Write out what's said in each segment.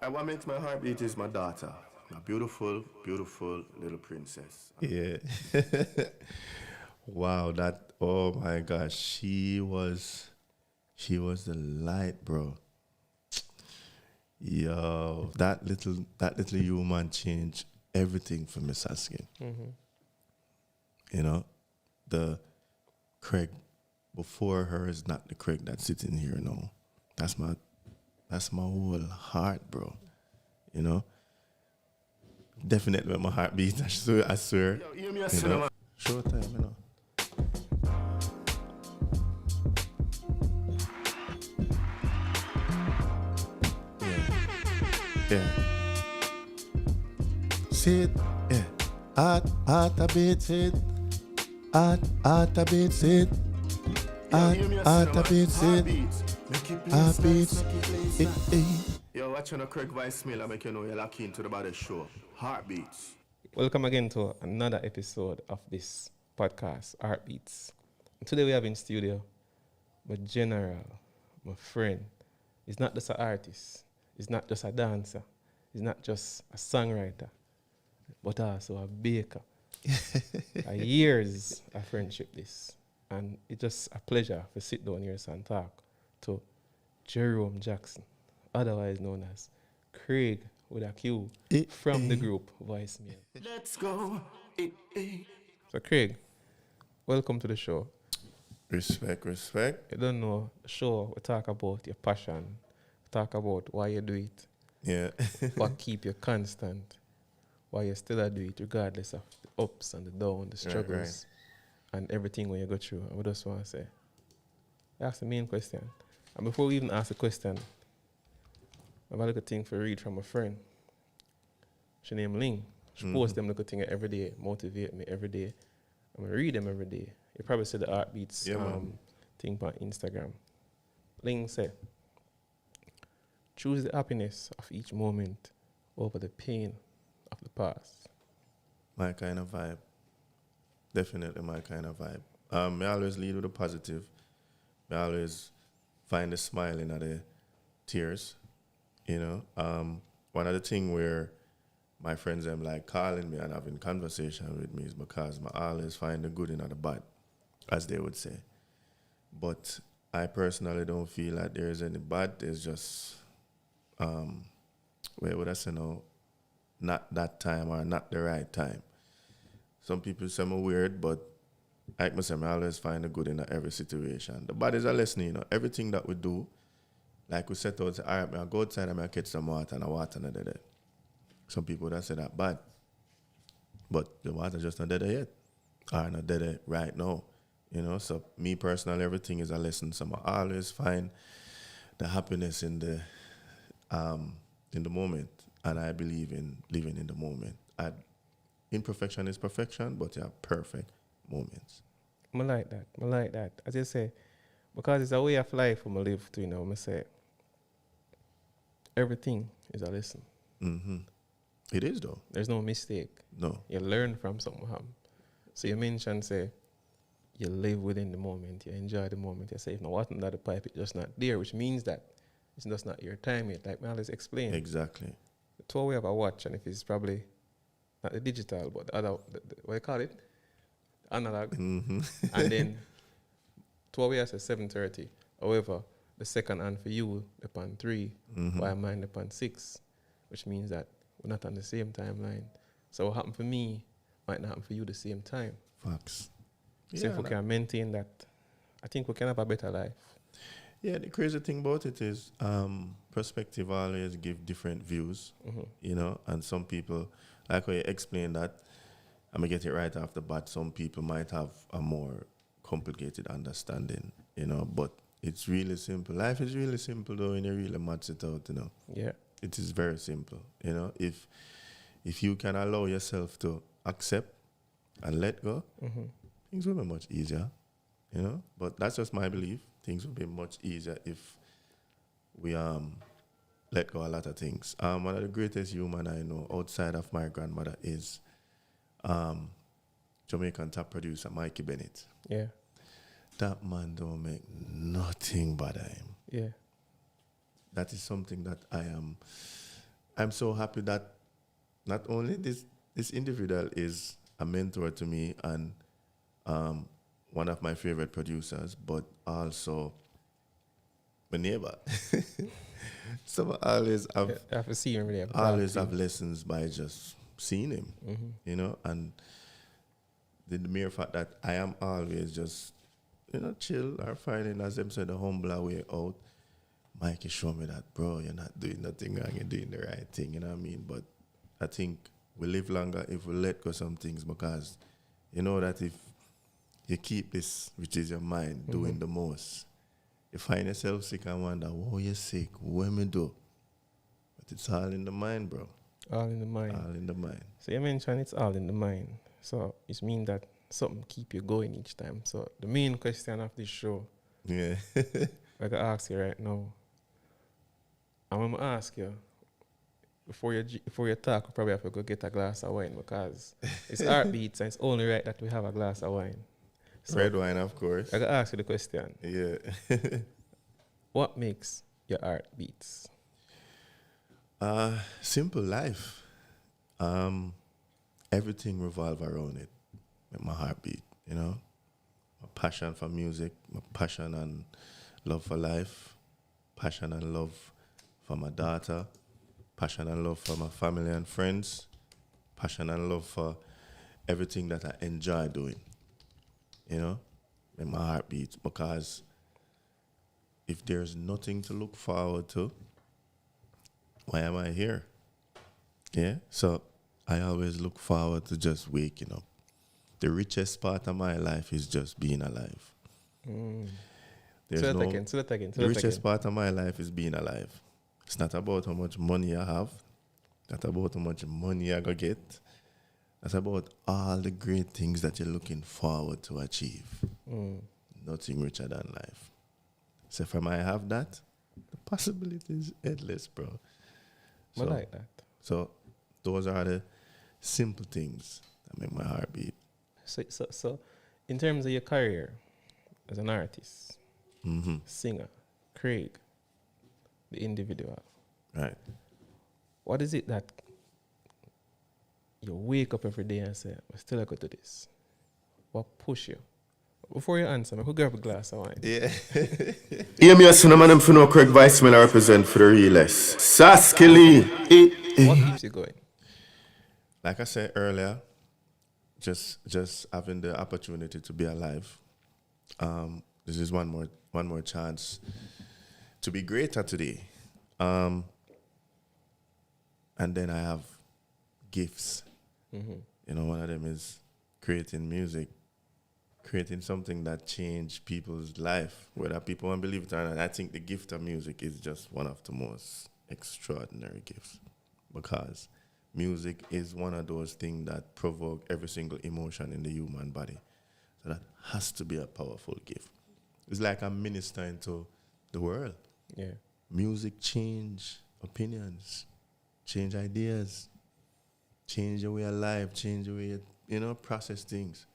What makes my heart beat is my daughter. My beautiful, beautiful little princess. Yeah. Wow, that oh my gosh, she was the light, bro. Yo, that little human changed everything for Miss Askin. You know, the Craig before her is not the Craig that's sitting here now. That's my that's my whole heart, bro. You know, definitely my heart beats. I swear. Yo, hear me a You know, cinema. showtime. You know. Yeah. Sit. Yeah. At a bit sit. At a bit sit. Yo, hear me a At a cinema. bit sit. Heartbeats. Make it A place bit. nice, make it place Eh, nice. eh. Yo, watching a Craig Vice Mill, I make you know you're locked into the body show. Heartbeats. Welcome again to another episode of this podcast, Heartbeats. And today we have in studio my general, my friend. He's not just an artist, he's not just a dancer, he's not just a songwriter, but also a baker. A years of friendship this. And it's just a pleasure to sit down here and talk to Jerome Jackson, otherwise known as Craig with a Q from the group Voicemail. Let's go. Eh, eh. So Craig, welcome to the show. Respect, respect. You don't know the show, we talk about your passion, we talk about why you do it, Yeah. what keep you constant, why you still do it regardless of the ups and the downs, the struggles, and everything when you go through. And we just want to say, that's the main question. And before we even ask the question, I have a little thing for read from a friend. She named Ling. She posts them little things every day, motivate me every day. I'm gonna read them every day. You probably see the Heartbeats Yeah, man. thing on Instagram. Ling said, choose the happiness of each moment over the pain of the past. My kind of vibe. Definitely my kind of vibe. I always lead with the positive. I always find the smile in the tears. You know. One of the thing where my friends them like calling me and having conversation with me is because I always find the good in the bad, as they would say. But I personally don't feel like there is any bad. There's just where would I say no, not that time or not the right time. Some people say I'm weird, but like I say, I always find the good in every situation. The bad is a lesson, you know. Everything that we do, like we set out, say, all right, I go outside and I catch some water and I water not dead. Some people that say that bad, but the water just not dead yet, or not dead right now, you know. So me personally, everything is a lesson. So I always find the happiness in the moment, and I believe in living in the moment. Imperfection is perfection, but you have perfect moments. I like that. I like that. As you say, because it's a way of life I'm live to, you know, I say everything is a lesson. Mm-hmm. It is though. There's no mistake. No. You learn from something happen. So you mentioned say you live within the moment, you enjoy the moment. You say if no wasn't that the pipe, it's just not there, which means that it's just not your time yet. Like Malice explained. Exactly. The tour we have a watch, and if it's probably not the digital, but the other, what you call it, analog, Mm-hmm. and then tour we has a 7:30. However, the second hand for you upon 3, while mine upon 6, which means that we're not on the same timeline. So what happened for me might not happen for you the same time. Facts. So if we can maintain that, I think we can have a better life. Yeah, the crazy thing about it is perspective always give different views, you know, and some people, like how you explained that, I'm going to get it right off the bat, some people might have a more complicated understanding, you know, but it's really simple. Life is really simple though when you really match it out, you know. Yeah. It is very simple, you know. If you can allow yourself to accept and let go, things will be much easier, you know. But that's just my belief. Things will be much easier if we let go a lot of things. One of the greatest human I know outside of my grandmother is Jamaican top producer Mikey Bennett. Yeah. That man don't make nothing but him. Yeah. That is something that I am I'm so happy that not only this individual is a mentor to me and one of my favorite producers, but also my neighbor. So I I have to see him really. always have lessons by just seeing him, you know, and the mere fact that I am always just, you know, chill or finding, as them said, the humbler way out. Mikey show me that, bro, you're not doing nothing wrong, you're doing the right thing, you know what I mean? But I think we live longer if we let go some things, because you know that if you keep this, which is your mind, doing the most, you find yourself sick and wonder, oh, you're sick, what me do? But it's all in the mind, bro. All in the mind. All in the mind. So you mentioned it's all in the mind. So it means that something keep you going each time. So the main question of this show, Yeah. I can ask you right now. I'm gonna ask you before you talk. We probably have to go get a glass of wine because it's heartbeats and it's only right that we have a glass of wine. So Red wine, of course. I can ask you the question: Yeah. what makes your heart beats? Simple life. Everything revolve around it. Make my heartbeat, you know. My passion for music, my passion and love for life, passion and love for my daughter, passion and love for my family and friends, passion and love for everything that I enjoy doing. You know, make my heart beat, because if there's nothing to look forward to, why am I here? Yeah, so I always look forward to just waking up. The richest part of my life is just being alive. There's Say no, that again. the richest part of my life is being alive. It's not about how much money I have, not about how much money I go get. It's about all the great things that you're looking forward to achieve. Nothing richer than life. So if I have that, the possibility is endless, bro. I like that. So those are the simple things that make my heart beat. So in terms of your career as an artist, singer, Craig, the individual, Right. what is it that you wake up every day and say, I still I go to this? What push you? Before you answer, I could grab a glass of wine. Yeah. Hear me, son, man, I'm for no Craig Weissman, I represent for the realest. Saskili. What keeps you going? Like I said earlier, just having the opportunity to be alive. This is one more chance to be greater today. And then I have gifts. You know, one of them is creating music, creating something that change people's life, whether people want to believe it or not. I think the gift of music is just one of the most extraordinary gifts, because music is one of those things that provoke every single emotion in the human body. So that has to be a powerful gift. It's like I'm ministering to the world. Yeah. Music change opinions, change ideas, change your way of life, change your way you process things.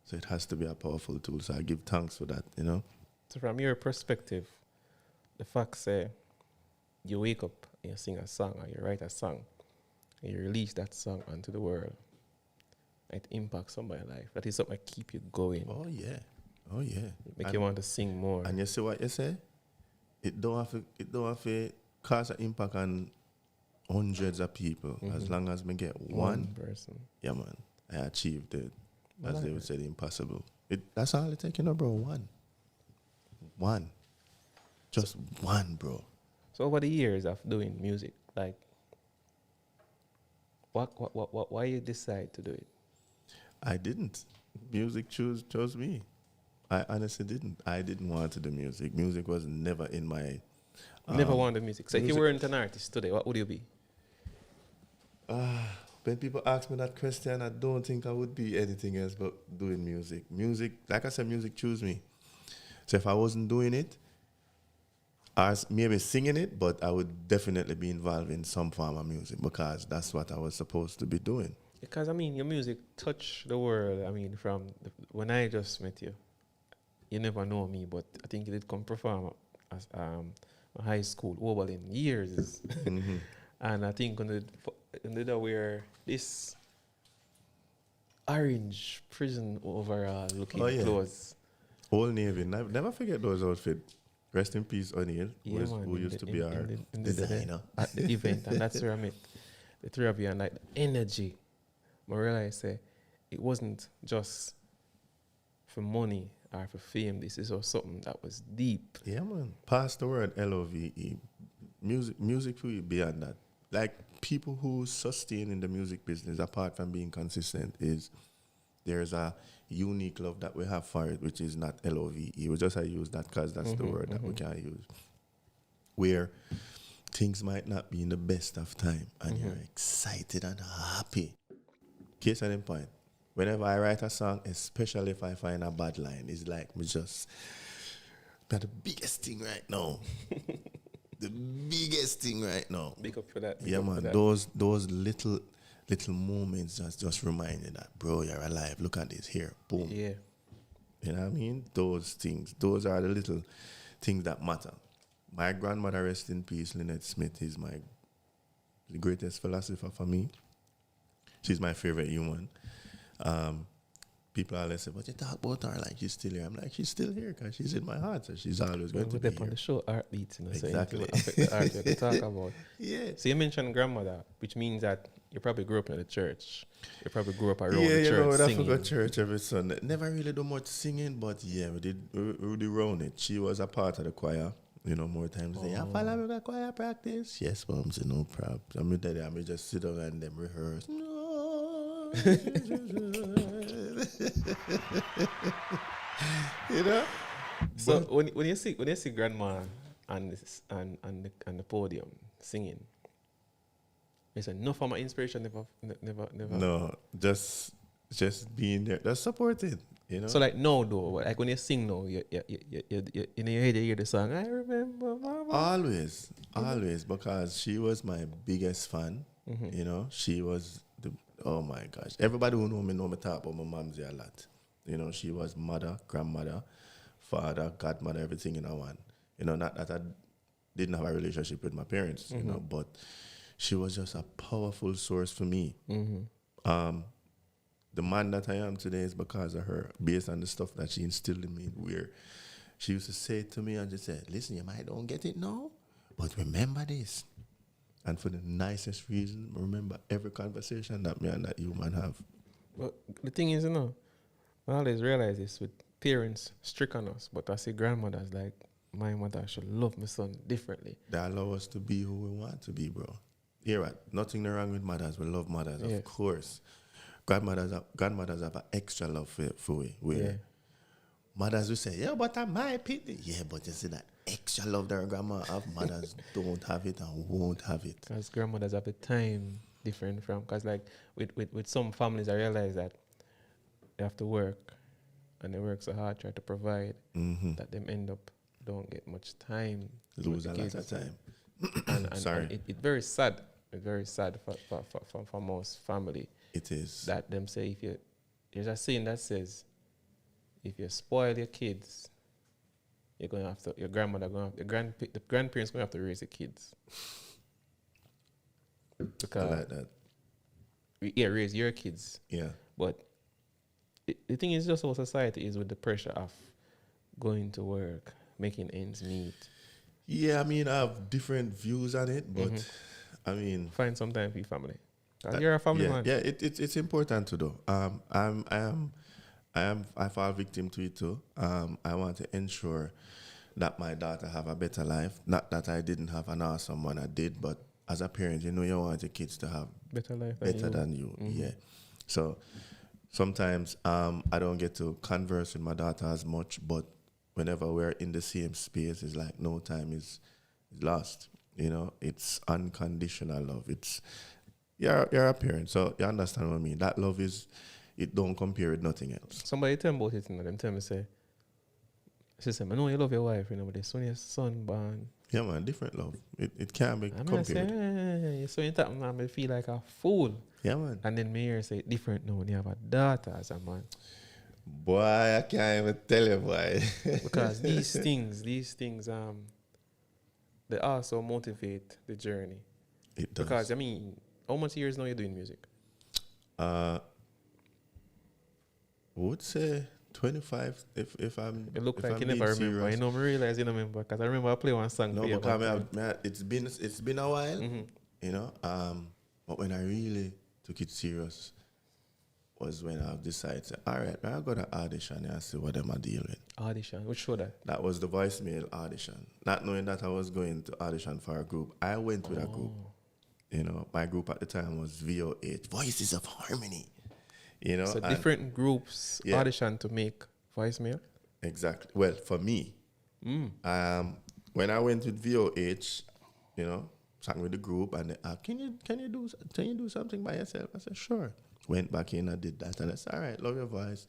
So it has to be a powerful tool. So I give thanks for that, you know. So from your perspective, the fact say you wake up and you sing a song or you write a song and you release that song onto the world, it impacts somebody's life. That is something that keep you going. Oh yeah. Oh yeah. Make you want to sing more. And you see what you say? It don't have to cause an impact on hundreds of people. As long as me get one, person. yeah man, I achieved it. As they would say, the impossible. That's all it takes, bro. One. Just one, bro. So over the years of doing music, like why you decide to do it? I didn't. Music chose me. I honestly didn't. I didn't want to do music. Music was never in my... Never wanted music. So if you music- weren't an artist today, what would you be? When people ask me that question, I don't think I would be anything else but doing music. Music, like I said, music chose me. So if I wasn't doing it, I was maybe singing it, but I would definitely be involved in some form of music, because that's what I was supposed to be doing. Because your music touched the world. From when I just met you, you never know me, but I think you did come perform as a high school over in years. And I think on the wear this orange prison overall looking Oh, yeah. clothes. Old Navy. Never forget those outfits. Rest in peace, O'Neill, Yeah, man, who in used the- to be in- our in the- designer. at the event, and that's where I met the three of you, and like the energy. I realized it wasn't just for money or for fame. This is also something that was deep. Yeah, man. Pass the word LOVE. Music for you beyond that. Like people who sustain in the music business, apart from being consistent, is there's a unique love that we have for it, which is not LOVE. We just I use that because that's the word that we can use. Where things might not be in the best of time and you're excited and happy. Case in point. Whenever I write a song, especially if I find a bad line, it's like me just got the biggest thing right now. The biggest thing right now. Big up for that. big Yeah, up for man. that. Those little moments just remind you that, bro, you're alive. Look at this here. Boom. Yeah. You know what I mean? Those things. Those are the little things that matter. My grandmother, rest in peace, Lynette Smith, is the greatest philosopher for me. She's my favorite human. People always say, but you talk about her like she's still here. I'm like, she's still here because she's in my heart. So she's always going to We're be up on here. the show Heartbeats, you know, Exactly. so anything affect the art we could talk about. Yeah. So you mentioned grandmother, which means that you probably grew up in the church. You probably grew up around Yeah, the you church know, I singing. forgot church every Sunday. Never really do much singing, but yeah, we did round it. She was a part of the choir. You know, more times say, I follow me the choir practice. Yes, mom, say no problem. I'm there, I just sit down and them rehearse. No. You know? So when you see grandma on the podium singing, it's no form of inspiration. Never. No, just being there. That's supported, you know? So like no though, like when you sing now, you in your head you hear the song. I remember mama. Always, because she was my biggest fan. You know, she was oh my gosh. Everybody who know me talk about my mom's a lot. You know, she was mother, grandmother, father, godmother, everything in one. You know, not that I didn't have a relationship with my parents, you know, but she was just a powerful source for me. The man that I am today is because of her, based on the stuff that she instilled in me, where she used to say to me and just say, listen, you might don't get it now, but remember this. And for the nicest reason, remember every conversation that me and that human have. But the thing is, you know, I always realize this with parents strict on us, but I see grandmothers like my mother should love my son differently. They allow us to be who we want to be, bro. Hear what? Nothing wrong with mothers. We love mothers, Yes. of course. Grandmothers have an extra love for we. Where mothers will say, yeah, but I'm my pity. Yeah, but you see that extra love that grandma have, mothers don't have it and won't have it. Because grandmothers have the time different from, because like with some families I realize that they have to work and they work so hard try to provide that them end up don't get much time. Lose with a the lot kids. of time. And Sorry. it's very sad. It's very sad for most family It is. that them say there's a saying that says if you spoil your kids, you're gonna have to your grandparents gonna have to raise the kids. I Because like that. raise your kids. Yeah. But the thing is just how society is with the pressure of going to work, making ends meet. Yeah, I mean, I have different vieys on it, but I mean, Find some time for your family. 'Cause you're a family man. Yeah, it's important to do. I fall victim to it too. I want to ensure that my daughter have a better life. Not that I didn't have an awesome one, I did, but as a parent, you know, you want your kids to have Better life better than you. Yeah. So sometimes I don't get to converse with my daughter as much, but whenever we're in the same space, it's like no time is lost. You know, it's unconditional love. It's you're a parent, so you understand what I mean. That love it don't compare with nothing else. Somebody tell me about it, and them tell me say, I know you love your wife, you know, but as soon as your son born, Yeah, man, different love. It can't be I'm gonna say, compared. so you talk, man, I feel like a fool. Yeah, man. And then me hear say it different now when you have a daughter as a man. Boy, I can't even tell you, boy. Because these things, they also motivate the journey. It does. Because, I mean, how much years now you're doing music? Would say 25 if I'm. It look if like I'm you never being remember. serious. I know, I realize you don't remember. Because I remember I play one song No, for you. because one time. it's been a while, you know. But when I really took it serious was when I decided, to, all right, I got an audition and see what I'm dealing with. Audition. Which show that? That was the voicemail audition. Not knowing that I was going to audition for a group, I went with a group. You know, my group at the time was VOH, Voices of Harmony. You know, So and different groups Yeah. audition to make voicemail? exactly. Well, for me, when I went with VOH, you know, sang with the group, and they asked, can you do something by yourself? I said, sure. Went back in, I did that, and I said, all right, love your voice.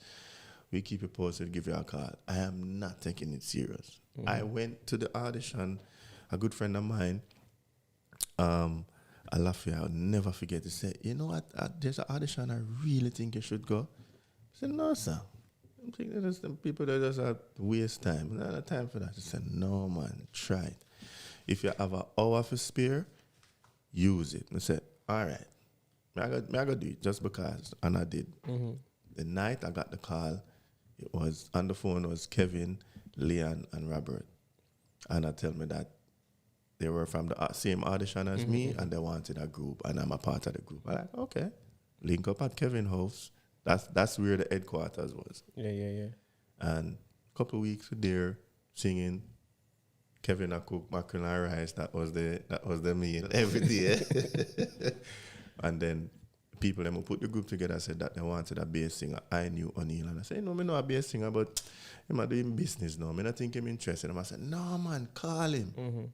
We keep it posted, give you a call. I am not taking it serious. I went to the audition. A good friend of mine, Alafia, I'll never forget, he said, you know what, there's an audition I really think you should go. I said, no, sir. I'm thinking there's some people that just have waste time. I don't have time for that. He said, no, man, try it. If you have an hour for spare, use it. I said, all right. I got do it just because, and I did. The night I got the call, it was on the phone was Kevin, Leon, and Robert, and I tell me that they were from the same audition as me, and they wanted a group, and I'm a part of the group. I'm like, okay, link up at Kevin's house. That's where the headquarters was. Yeah. And a couple of weeks there singing. Kevin I cook mackerel and rice. That was the meal every day. And then people them who put the group together said that they wanted a bass singer. I knew O'Neill, and I said, no, me know a bass singer, but I'm doing business now. I don't think I'm interested. And I said, no, man, call him.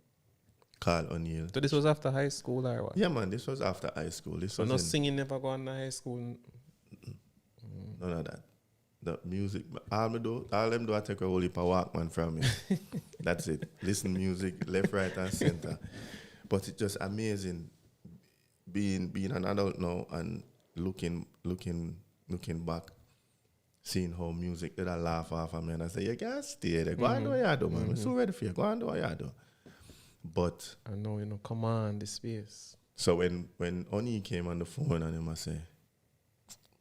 Call O'Neill. So this was after high school or what? Yeah, man, this was after high school. This So was no in- singing never go on to high school? none of that. The music, all them do I take a whole heap of Walkman from me. That's it. Listen music, left, right, and center. But it's just amazing being an adult now and looking back, seeing how music did I laugh off of me and I say, you can't stay there. Go and do what you do, man. I'm so ready for you. Go and do what you do. But I know, come on, the space. so when Oni came on the phone and him I say,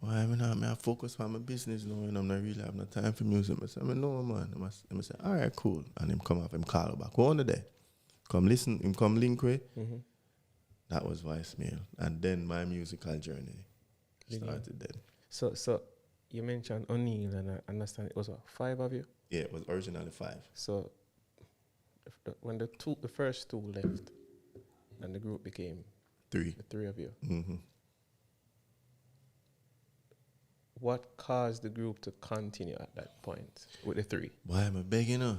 boy, I focus on my business now and I'm not really having no time for music. I say, no, man. I say, all right, cool. And him come up, him call back. Go on the day. Come listen, him come link with. That was voicemail. And then my musical journey started then. So you mentioned O'Neill, and I understand it was what, 5 of you? Yeah, it was originally 5. So when the first two left, and the group became 3. the 3 of you, Mm-hmm. what caused the group to continue at that point with the 3? Why am I begging her?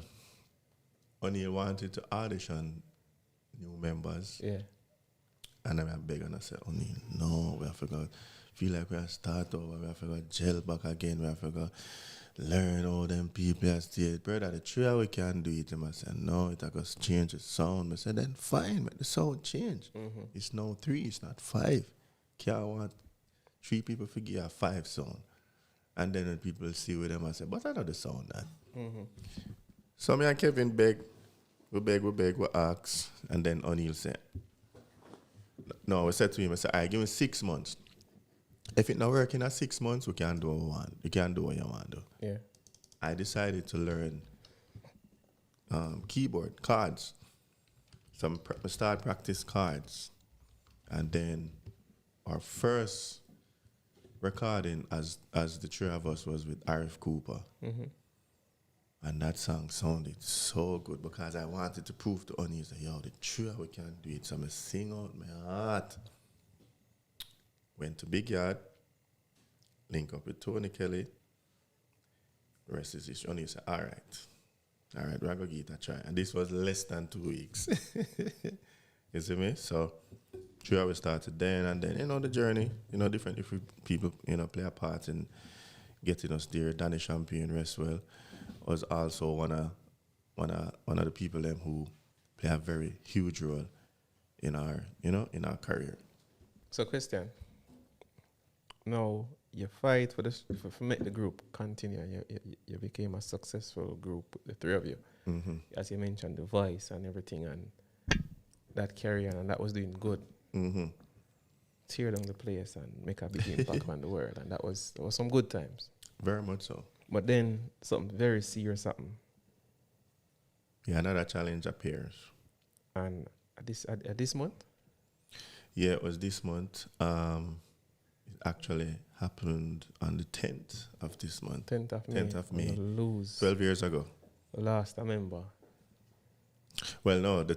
O'Neill wanted to audition new members. Yeah. And I'm begging and I said, O'Neill, no, we have to go. Feel like we have to start over. We have to go gel back again. We have to go learn all them people at stage. Brother, the 3 we can do it. And I said, no, it has to change the sound. I said, then fine, make the sound change. It's now 3, it's not 5. Can't want 3 people to give a 5 sound. And then when people see with them, I say, but I know the sound that. So me and Kevin beg, we ask. And then O'Neill said, no, we said to him, I said, all right, give me 6 months. If it not working at 6 months, we can't do what we want. You can't do what you want to do. Yeah. I decided to learn keyboard, cards. Start practice cards. And then our first recording as the 3 of us was with Arif Cooper. And that song sounded so good because I wanted to prove to O'Neill that, yo, the 3 we can do it. So I sing out my heart. Went to Big Yard, link up with Tony Kelly. The rest is history. O'Neill said, all right, we're going to give it a try. And this was less than 2 weeks. You see me? So 3 we started then, and then, the journey, different people, play a part in getting us there. Danny Champion, rest well, was also one of the people them who play a very huge role in our career. So, Christian, now you fight for make the group continue. You became a successful group, the 3 of you. As you mentioned, the voice and everything, and that carry on, and that was doing good. Mm-hmm. tear down the place and make a big impact on the world. And that was some good times. Very much so. But then something very serious happened. Yeah, another challenge appears. And at this month, Yeah, it was this month. It actually happened on the 10th of this month. 10th of May. 10th of May. we lose 12 years ago. the last, I remember. Well, no, on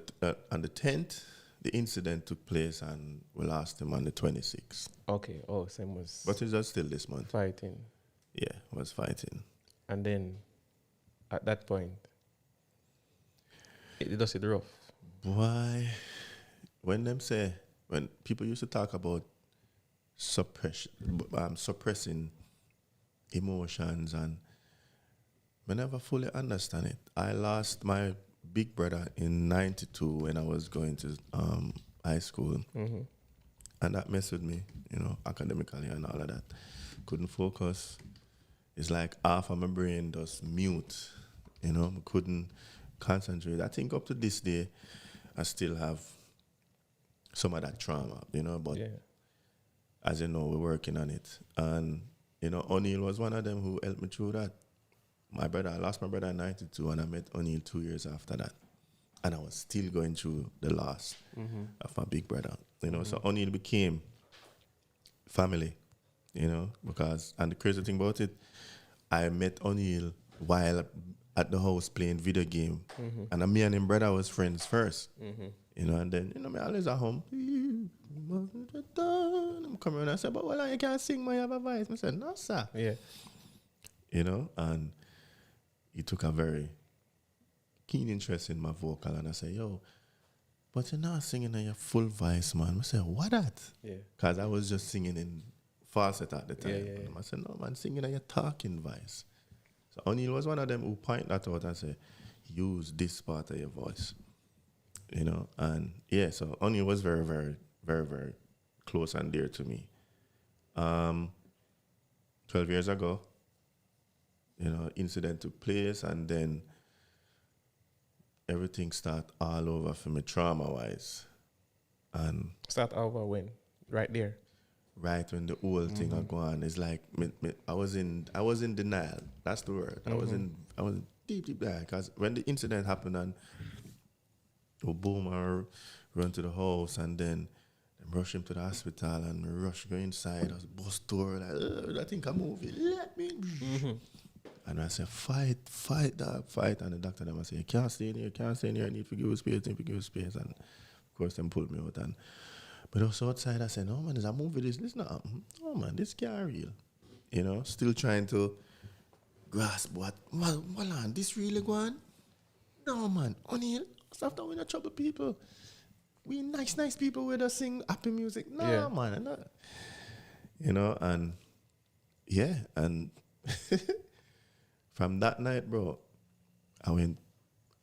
the 10th, the incident took place and we lost him on the 26th. Okay, same was But it was still this month. fighting. Yeah, was fighting. And then at that point, it does it rough. Why? When people used to talk about suppressing emotions, and I never fully understand it. I lost my big brother in 92 when I was going to high school. Mm-hmm. And that messed with me, academically and all of that. Couldn't focus. It's like half of my brain just mute, I couldn't concentrate. I think up to this day, I still have some of that trauma, but Yeah. as you know, we're working on it. And, O'Neill was one of them who helped me through that. I lost my brother in 92 and I met O'Neill 2 years after that. And I was still going through the loss of my big brother, So O'Neill became family, because, and the crazy thing about it, I met O'Neill while at the house playing video game. And me and him brother was friends first, and then, me always at home. I'm coming around and I said, but well, you can't sing, man, you have a voice. I said, no, sir. Yeah. And he took a very keen interest in my vocal, and I said, yo, but you're not singing in your full voice, man. I said, what that? Yeah. Because I was just singing in falsetto at the time. Yeah. I said, no, man, singing in your talking voice. So O'Neill was one of them who pointed that out and said, use this part of your voice. And yeah, so O'Neill was very, very, very, very close and dear to me. 12 years ago, incident took place, and then everything started all over for me trauma-wise. And Start over when? Right there. right when the whole thing had gone, it's like I was in denial. That's the word. I was deep denial, because when the incident happened and boom, I run to the house, and then rush him to the hospital, and me rush go inside. I was bust door, like, I think I'm moving. Let me. And I said, fight, dog, fight. And the doctor them say, you can't stay in here, I need to give you space, And of course, them pulled me out. But also outside, I said, no, man, is a movie, this not happen. Oh, man, this can't real. Still trying to grasp what on, this really going? No, man, O'Neill, after we're not trouble people. We nice people with us sing happy music. No, Yeah. man, no. And yeah, and from that night, bro, I went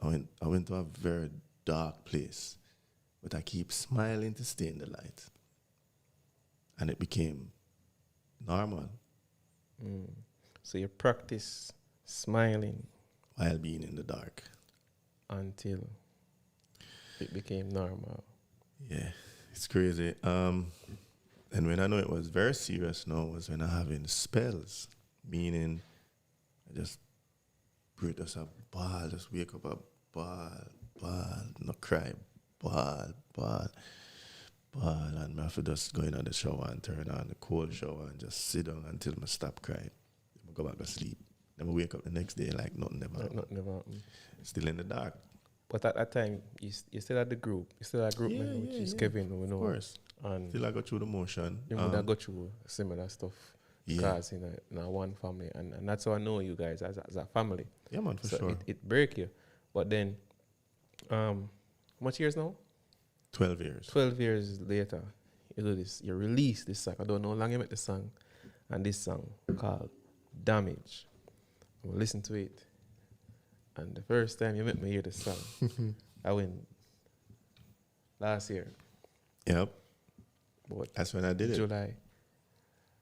to a very dark place, but I keep smiling to stay in the light, and it became normal So you practice smiling while being in the dark. until it became normal. Yeah, it's crazy. And when I know it was very serious now was when I having spells, meaning I just breathe just a ball, just wake up a ball, not cry, ball, and I have to just go in the shower and turn on the cold shower and just sit down until I stop crying. Then I go back to sleep. Then I wake up the next day like nothing never happened. Not never happened. Still in the dark. But at that time, you still had the group. You still had a group member, which is Kevin, we know. Of course. And Still I go through the motion. you would have go through similar stuff. Yeah. Because in one family. And that's how I know you guys as a family. Yeah, man, for So sure. it break you. But then, how much years now? 12 years. 12 years later, you do this. You release this song. I don't know how long you make the song. And this song called Damage. I will listen to it. And the first time you make me hear the song, I went last year. Yep. But That's when I did it. July,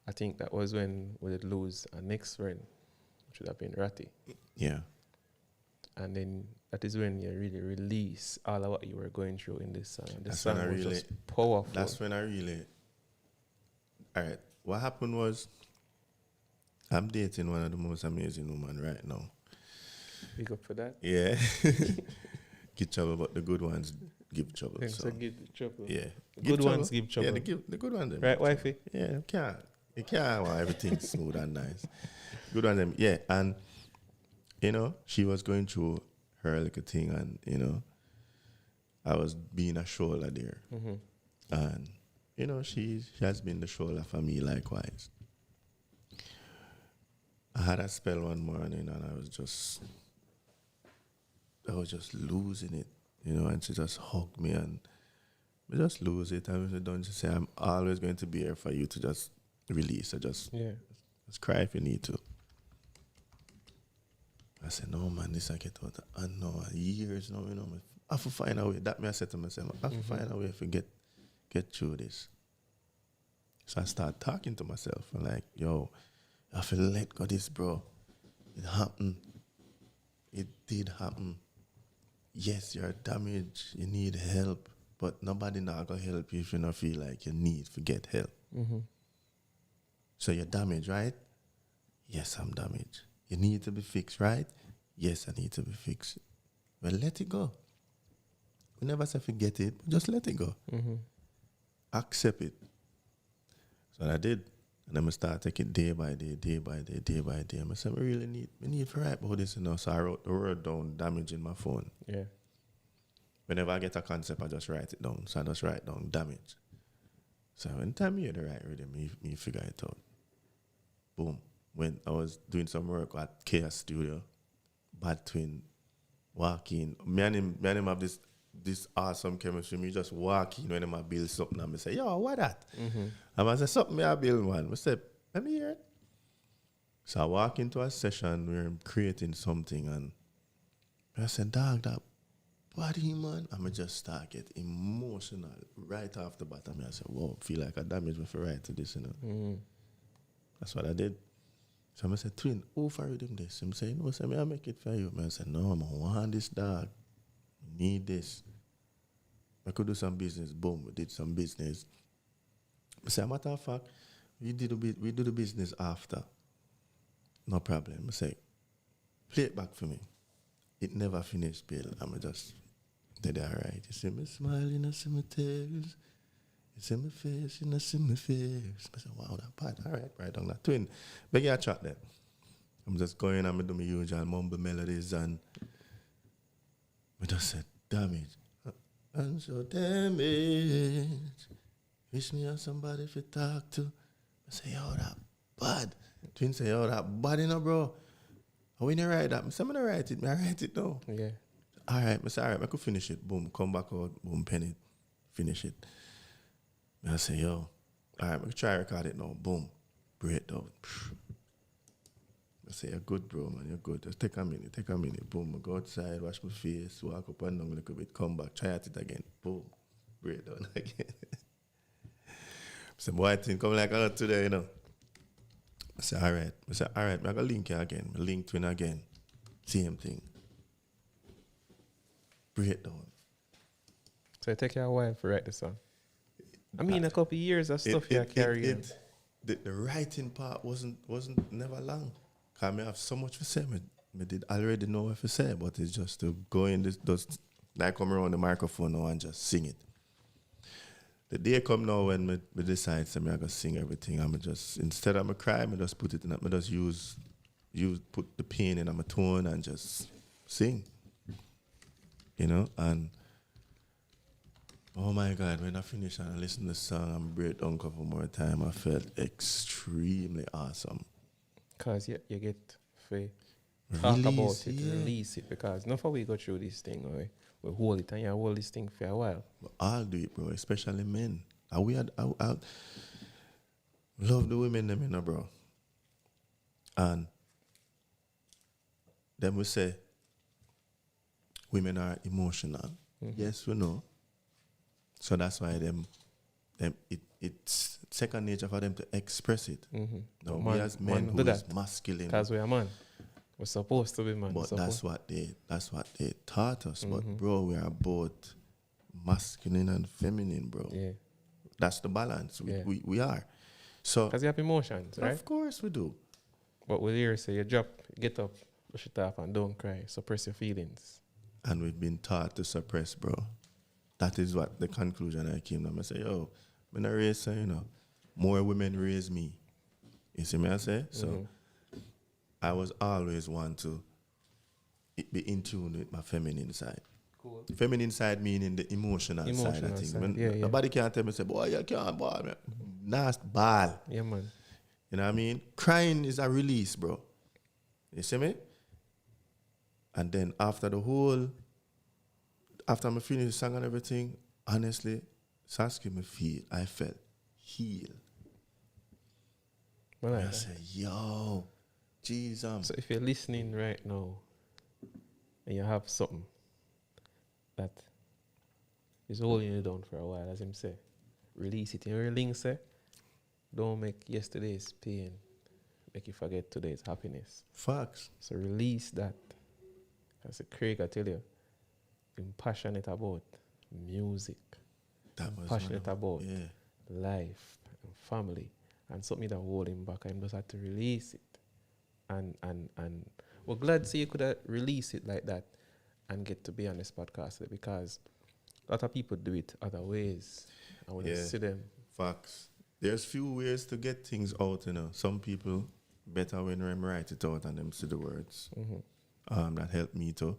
I think that was when we did lose our next friend, which would have been Ratty. Yeah. and then that is when you really release all of what you were going through in this song. And this That's when song I was really- just powerful. That's when I really. All right. What happened was, I'm dating one of the most amazing women right now. Big up for that. Yeah. Give trouble, but the good ones give trouble. Thanks So, to give the trouble. yeah. Good ones give trouble. Yeah, the good ones. them Right, give wifey? Yeah, you can't want everything smooth and nice. Good on them, yeah. And she was going through her little thing, and I was being a shoulder there, and she has been the shoulder for me likewise. I had a spell one morning, and I was just losing it, and she just hugged me and. I just lose it. I don't just say I'm always going to be here for you to just release. Just cry if you need to. I said, no man, this I get out. I know years now, I have to find a way. That me I said to myself, I have to find a way to get through this. So I start talking to myself. I'm like, yo, I have to let go this, bro. It happened. It did happen. Yes, you're damaged. You need help. But nobody not gonna help you if you don't feel like you need to get help. So you're damaged, right? Yes, I'm damaged. You need to be fixed, right? Yes, I need to be fixed. Well, let it go. We never say forget it, but just let it go. Accept it. So I did. And then I start taking day by day. And I said, we need to write about this, So I wrote the word down, damage, in my phone. Yeah. Whenever I get a concept, I just write it down. So I just write down damage. So when time you hear the right rhythm, me figure it out. Boom. When I was doing some work at Chaos Studio, Bad Twin, walking. Me and him have this awesome chemistry. Me just walk in when I build something and I say, yo, what that? And I say, something I build, man. I say, let me hear it. So I walk into a session where I'm creating something and I said, dog, that body, man. I'm just start get emotional right off the bat. I said, whoa, feel like I damaged me for right to this, That's what I did. So I said, twin, who for rhythm this? I said, may I make it for you? I said, no, I want this, dog. I need this. I could do some business. Boom, we did some business. I said, matter of fact, we do the business after. No problem. I say, play it back for me. It never finished, Bill. I'm just did all right. You see me smiling, I see my tears. You see my face, you see my face. I said, wow, that part. All right on that. Twin, beg you a chat then. I'm just going and I do my usual mumble melodies and I just said, damage. I'm so damaged. Wish me have somebody to talk to. I say, yo, that bad. Twin say, yo, that bad, bro. I when you write that, I say, I'm going to write it. I write it now. Yeah. All right, I say, all right, I could finish it. Boom, come back out, boom, pen it, finish it. I say, yo, all right, I could try record it now. Boom, break down. I say, you're good, bro, man, you're good. Just take a minute. Boom, I go outside, wash my face, walk up and down a little bit, come back, try at it again. Boom, break down again. I say, boy, I think come like a lot today, I say, all right, I'm going to link you again. I link twin again. Same thing. Breakdown. So it take you a while to write the song. I mean, a couple of years of stuff you carry on. The writing part wasn't never long. Cause I have so much to say. I did already know what to say, but it's just to go in this, just like come around the microphone now and just sing it. The day come now when I decide I'm gonna sing everything. I'm just instead of cry, I just put it in. I just use put the pain in my tone and just sing. And oh my God, when I finish and I listen to the song and break down a couple more time, I felt extremely awesome. Because you get to talk about it, release it, because not for we go through this thing, we hold it and you hold this thing for a while. But I'll do it, bro, especially men. I love the women, them, bro. And then we say, women are emotional. Yes, we know. So that's why it's second nature for them to express it. Now, we as men who is masculine. Because we're a man. We're supposed to be, man. But that's what they taught us. But bro, we are both masculine and feminine, bro. Yeah. That's the balance. Yeah. We are. So Because you have emotions, right? of course we do. But we'll hear say you drop, get up, brush it off, and don't cry. Suppress your feelings. And we've been taught to suppress, bro. That is what the conclusion I came to. I say, yo, when I raise, more women raise me. You see me I say? So I was always one to be in tune with my feminine side. Cool. Feminine side meaning the emotional side of things. side. When Yeah, yeah. nobody can tell me, say, boy, you can't ball. Nasty ball. Yeah, man. You know what I mean? Crying is a release, bro. You see me? And then after I finished the song and everything, honestly, Saskia, I felt healed. Well, I said, yo, Jesus. So if you're listening right now and you have something that is holding you down for a while, as him say, release it. You know what Ling say? Don't make yesterday's pain make you forget today's happiness. Facts. So release that. As Craig, I tell you, I'm passionate about music. That was Passionate about yeah. life and family, and something that hold him back. I just had to release it, and we're glad to see you could have released it like that and get to be on this podcast today, because a lot of people do it other ways. I want to see them. Facts. There's few ways to get things out, Some people better when them write it out and them see the words. That helped me too.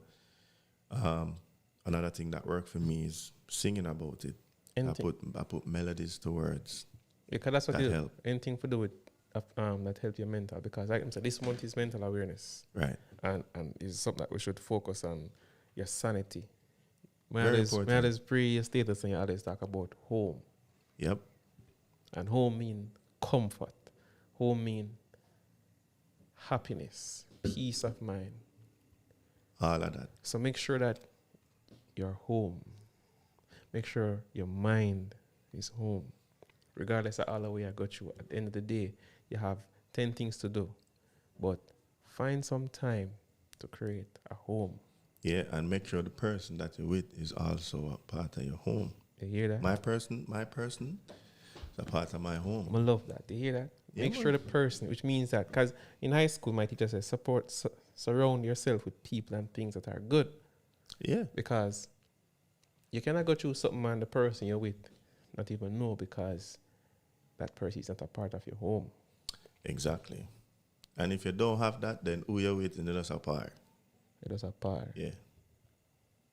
Another thing that worked for me is singing about it. I put melodies to words. Yeah, because that's what that you help. anything to do with that help your mental, because like I said, this month is mental awareness. Right. And it's something that we should focus on, your sanity. Very When important. I always pre your status and you always talk about home. Yep. And home mean comfort. Home mean happiness, peace of mind. All of that. So make sure that you're home. Make sure your mind is home. Regardless of all the way I got you, at the end of the day, you have 10 things to do. But find some time to create a home. Yeah, and make sure the person that you're with is also a part of your home. You hear that? My person is a part of my home. I love that. You hear that? Yeah, Make sure the person, which means that, because in high school, my teacher said, surround yourself with people and things that are good. Yeah. Because you cannot go through something and the person you're with not even know, because that person is not a part of your home. Exactly. And if you don't have that, then who you're with is just a part. It is a part. Yeah.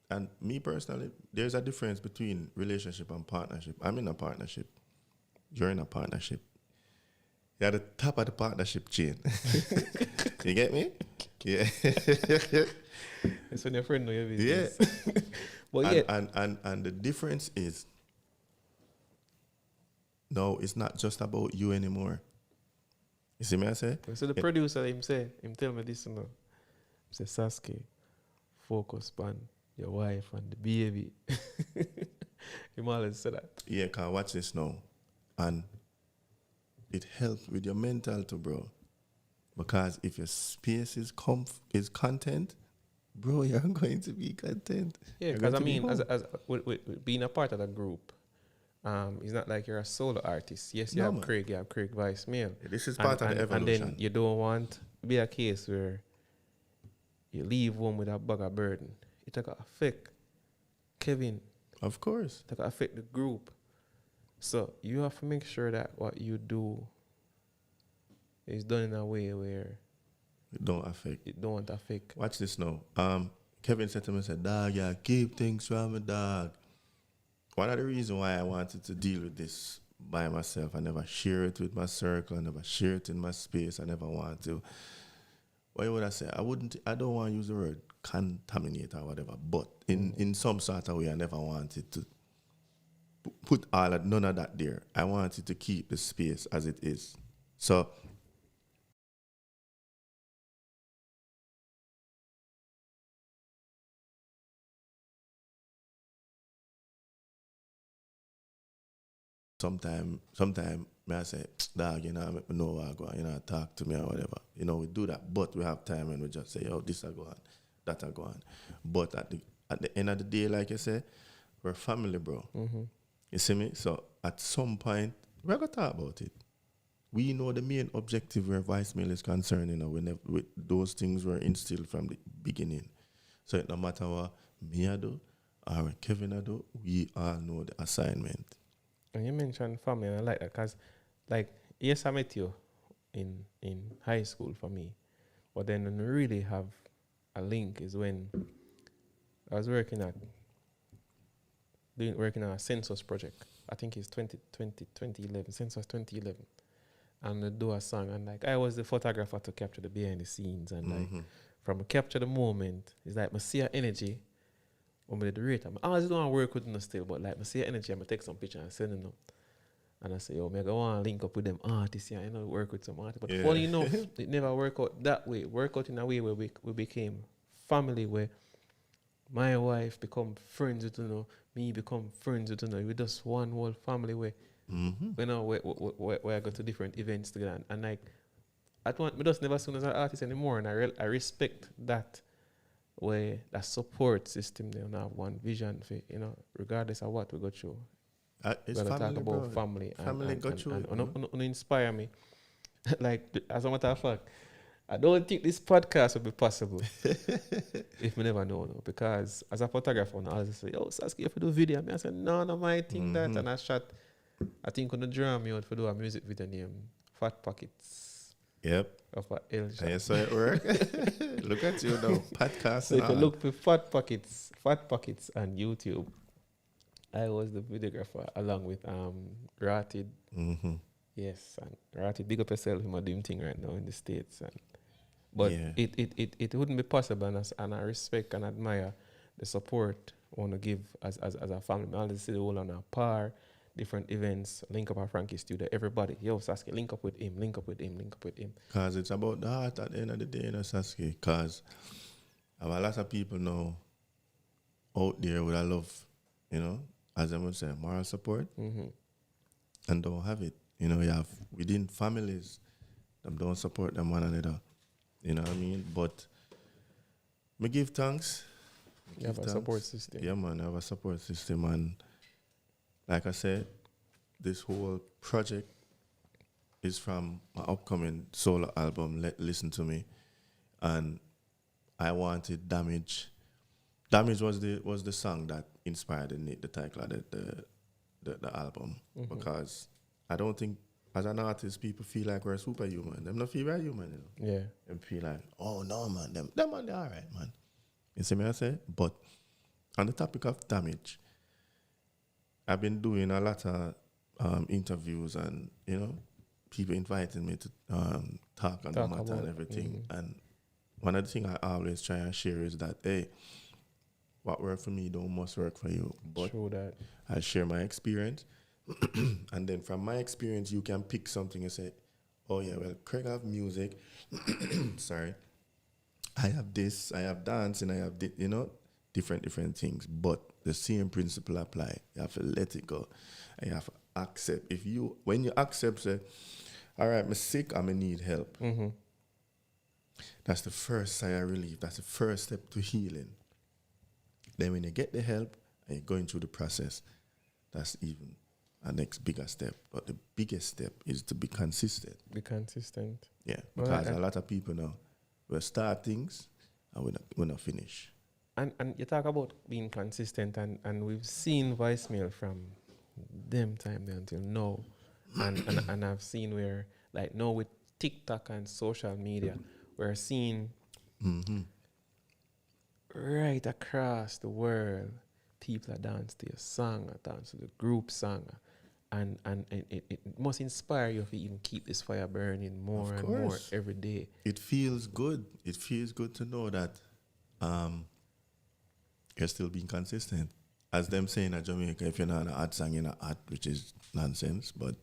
And me personally, there's a difference between relationship and partnership. I'm in a partnership. You're in a partnership. You're at the top of the partnership chain. You get me? Yeah. It's when your friend know your business. Yeah. But and the difference is, no, it's not just about you anymore. You see me I say? so the producer, him tell me this, He say, Saskia, focus on your wife and the baby. Him always say that. Yeah, can watch this now. And it helps with your mental too, bro. Because if your space is content, bro, you're going to be content. Yeah, because as with being a part of the group, it's not like you're a solo artist. Yes, you have Craig Vice Mail. This is part of the evolution. And then you don't want to be a case where you leave home with a bag of burden. It got affect Kevin. Of course. It got affect the group. So you have to make sure that what you do is done in a way where it don't affect. It don't affect. Watch this now. Kevin said to me, said, dog, yeah, keep things from a dog. One of the reasons why I wanted to deal with this by myself, I never share it with my circle, I never share it in my space, I never want to. What would I say? I don't want to use the word contaminate or whatever, but in some sort of way, I never wanted to put none of that there. I wanted to keep the space as it is. So sometime me I say, dog, you know, make me know what I go on, you know, talk to me or whatever. You know, we do that, but we have time and we just say, yo, this I go on, that I go on. But at the end of the day, like you say, we're family, bro. You see me? So at some point, we're gonna talk about it. We know the main objective where voicemail is concerned, you know, those things were instilled from the beginning. So it no matter what me I do or what Kevin I do, we all know the assignment. And you mentioned family, and I like that because, like, yes, I met you in high school for me, but then when we really have a link is when I was working on a census project. I think it's 2011, census 2011. And we do a song, and like I was the photographer to capture the behind the scenes, and like from capture the moment, it's like I see her energy when we did the rate. I always don't want to work with them still, but like I see her energy, I'm gonna take some picture and send them. And I say, yo, I want to link up with them artists here, you know, work with some artists. But funny enough, it never worked out that way. It worked out in a way where we became family, where my wife become friends with, you know, me become friends with, you know, we just one whole family where, you know, where I go to different events together. And like, we just never seen as an artist anymore. And I respect that way, that support system. They don't have one vision for, you know, regardless of what we go through. It's We're family, talk about bro. family and inspire me. Like, as a matter of fact, I don't think this podcast would be possible if we never know. No. Because as a photographer, I always say, yo, Saskia, if you do video, I said, no, I think that. And I shot, I think on the drum, you want to do a music video named Fat Pockets. Yep. Of a L shot. And you saw it work. Look at you now, podcast. So if you look for Fat Pockets on YouTube, I was the videographer along with Ratid. Yes, and Ratid, big up yourself. He's doing thing right now in the States. But it wouldn't be possible, and I respect and admire the support I want to give as a family. I always see the whole on a par, different events, link up at Frankie Studio, everybody. Yo, Saskia, link up with him. Because it's about the heart at the end of the day, you know, Saskia. Because a lot of people now out there with a love, you know, as I would say, moral support, and don't have it. You know, you have within families, them don't support them one another. You know what I mean? But me give thanks. You have a support system. Yeah, man, I have a support system. And like I said, this whole project is from my upcoming solo album, Listen to Me. And I wanted Damage. Damage was the song that inspired the title of the album. Because I don't think, as an artist, people feel like we're superhuman. Them not feel very human, you know. Yeah. Them feel like, oh no, man, them man, they're all right, man. You see me, I say? But on the topic of Damage, I've been doing a lot of interviews and, you know, people inviting me to talk on the matter and everything. And one of the things I always try and share is that, hey, what worked for me don't must work for you. But I share my experience. And then from my experience, you can pick something and say, oh yeah, well, Craig have music. Sorry. I have this, I have dance, and I have, you know, different things. But the same principle apply. You have to let it go. And you have to accept. When you accept, say, all right, I'm sick, I'm going to need help. That's the first sign of relief. That's the first step to healing. Then when you get the help and you're going through the process, that's even a next bigger step. But the biggest step is to be consistent. Be consistent. Yeah, because a lot of people now will start things and we're not finish. And you talk about being consistent, and we've seen voicemail from them time there until now. And I've seen where, like now with TikTok and social media, we're seeing right across the world, people are dance to your song, or dance to the group song. And it must inspire you to even keep this fire burning more and more every day. It feels good. It feels good to know that you're still being consistent. As them saying in Jamaica, if you're not an art song, you're not art, which is nonsense. But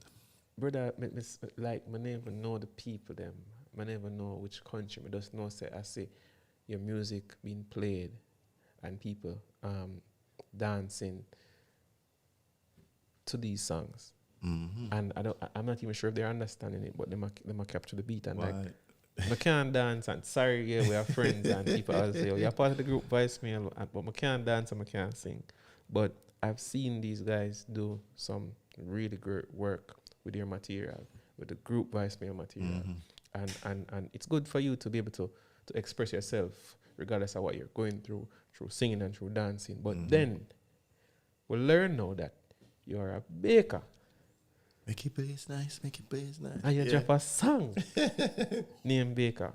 brother, I never know the people them. I never know which country. I just know I see your music being played and people dancing to these songs. And I'm not even sure if they're understanding it, but they might capture the beat and Why? like, I can't dance and sorry, yeah, we are friends and people always say, oh, you're part of the group voicemail, but I can't dance and I can't sing. But I've seen these guys do some really great work with their material, with the group voicemail material. And it's good for you to be able to express yourself regardless of what you're going through singing and through dancing. But then we'll learn now that you're a baker. Make it place nice, make it place nice. And you drop a song named Baker.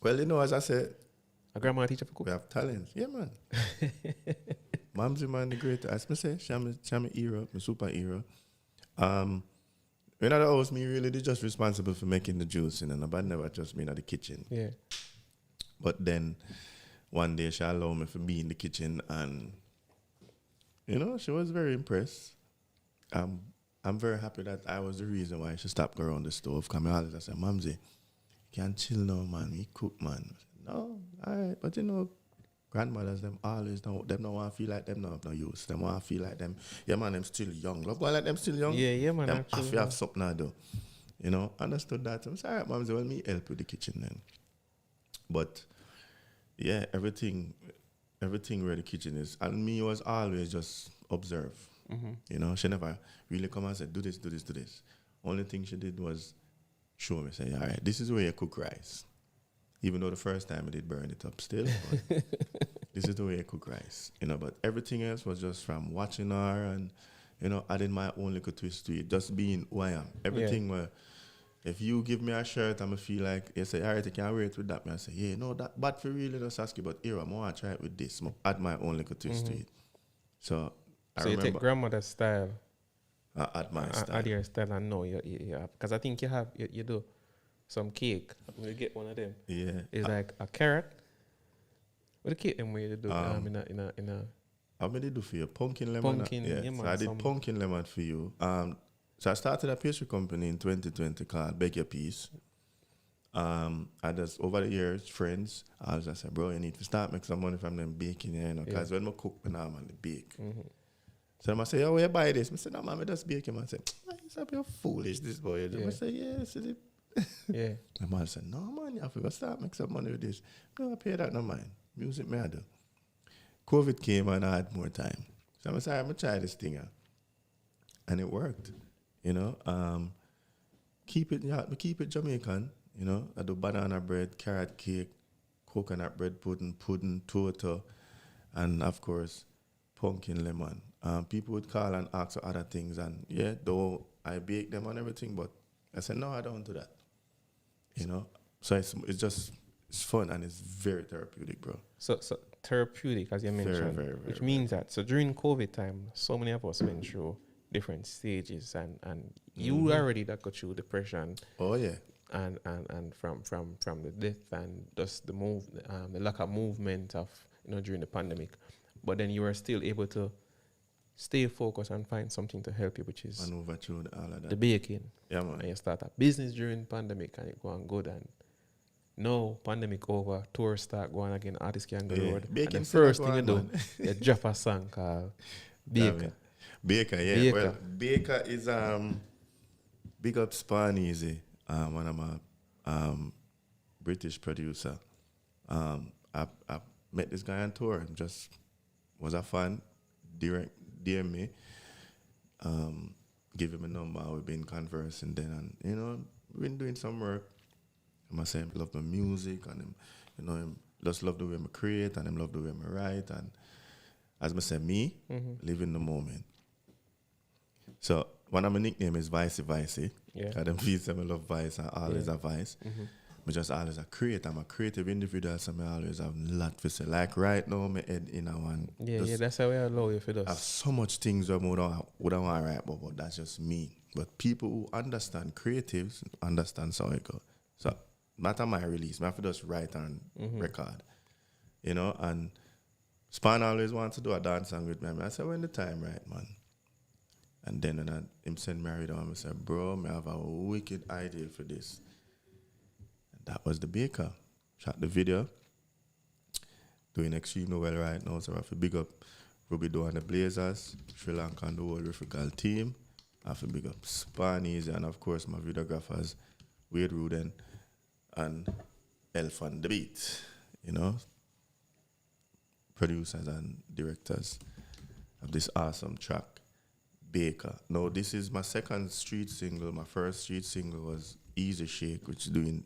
Well, you know, as I said, A grandma teacher for we cook. have talent. Yeah, man. Mamsie, man, the great. As I say, she my hero, my superhero. When I house, me really they just responsible for making the juice, and nobody never just me in the kitchen. Yeah. But then one day she allowed me to be in the kitchen, and you know, she was very impressed. I'm very happy that I was the reason why she stopped going on the stove. Come always I said, Mamsie, you can't chill now, man. We cook, man. I said, no, all right, but you know, grandmothers them always don't want to feel like them have no use. Them want to feel like them. Yeah, man, them still young. Love boy like them still young. Yeah, man. Them Actually, have to have something to do. You know, understood that. I'm sorry, Mamsie, well, me help with the kitchen then. But yeah, everything where the kitchen is, and me was always just observe. You know, she never really come and said, do this. Only thing she did was show me, say, all right, this is where you cook rice. Even though the first time I did burn it up still, but this is the way you cook rice. You know, but everything else was just from watching her and, you know, adding my own little twist to it, just being who I am. Everything where, if you give me a shirt, I'm going to feel like, you say, all right, I can't wear it with that. I say, yeah, no, that bad for real, no, Saskia, but here, I'm going to try it with this. I'm add my own little twist to it. So I you remember take grandmother's style, I add my style. add your style, and know you because I think you do some cake. I'm gonna get one of them. Yeah. It's like a carrot. What the cake them way you do in a How many do for you? Pumpkin lemon? Pumpkin, yeah, So man, I did some- pumpkin lemon for you. So I started a pastry company in 2020 called Bake Your Piece. I just, over the years, friends, I was just say, bro, you need to start making some money from them baking, you know, because when I cook, I normally bake. So I say, oh, where you buy this? I say, no, man, I just bake him. I say, it's a bit foolish, this boy. I say, yes, is it? yeah. My man said, no, man, you have to start making some money with this. No, I pay that, no mind. Music, me I do. COVID came and I had more time. So I'm sorry, I'm going to try this thing out. And it worked, you know. Keep it Jamaican, you know. I do banana bread, carrot cake, coconut bread pudding, torta, and, of course, pumpkin lemon. People would call and ask for other things, and, yeah, though I bake them and everything, but I said, no, I don't do that, you know. So it's fun, and it's very therapeutic, bro. So therapeutic, as you mentioned, very, which means that so during COVID time, so many of us went through different stages, and you already that got through depression. Oh yeah. And from the death and just the lack of movement of during the pandemic, but then you were still able to stay focused and find something to help you, which is Maneuver through all of that. the baking. Yeah, man. And you start a business during pandemic and it go on good, and now pandemic over, tours start going again, artists can go road. And the first thing you do, you drop a song called Baker. Baker, yeah. Baker. Well, Baker is big up Spaneasy, one of my British producer. I met this guy on tour and just was a fan. DM me, give him a number. We've been conversing then, and we've been doing some work. I must say, him love my music, and him just love the way I create, and him love the way I write, and as I say, me live in the moment. So one of my nickname is Vice. Yeah. I them feel I love Vice and always a Vice. I just always a creator. I'm a creative individual, so I always have a lot to say. Like right now, my head in a one. Yeah, that's how we allow you for I have this. so much things that I would want to write about, but that's just me. But people who understand creatives understand how it goes. So not on my release, I have to just write and record. And Span always wants to do a dance song with me. I said, when the time right, man. And then when him send me a read on, I said, bro, I have a wicked idea for this. That was the Baker. Shot the video. Doing extremely well right now. So I have to big up Ruby Do and the Blazers, Sri Lanka and the whole Riffical team. I have to big up Spanies and of course my videographers, Wade Ruden and Elf on the Beat, you know, producers and directors of this awesome track, Baker. Now this is my second street single. My first street single was Easy Shake, which is doing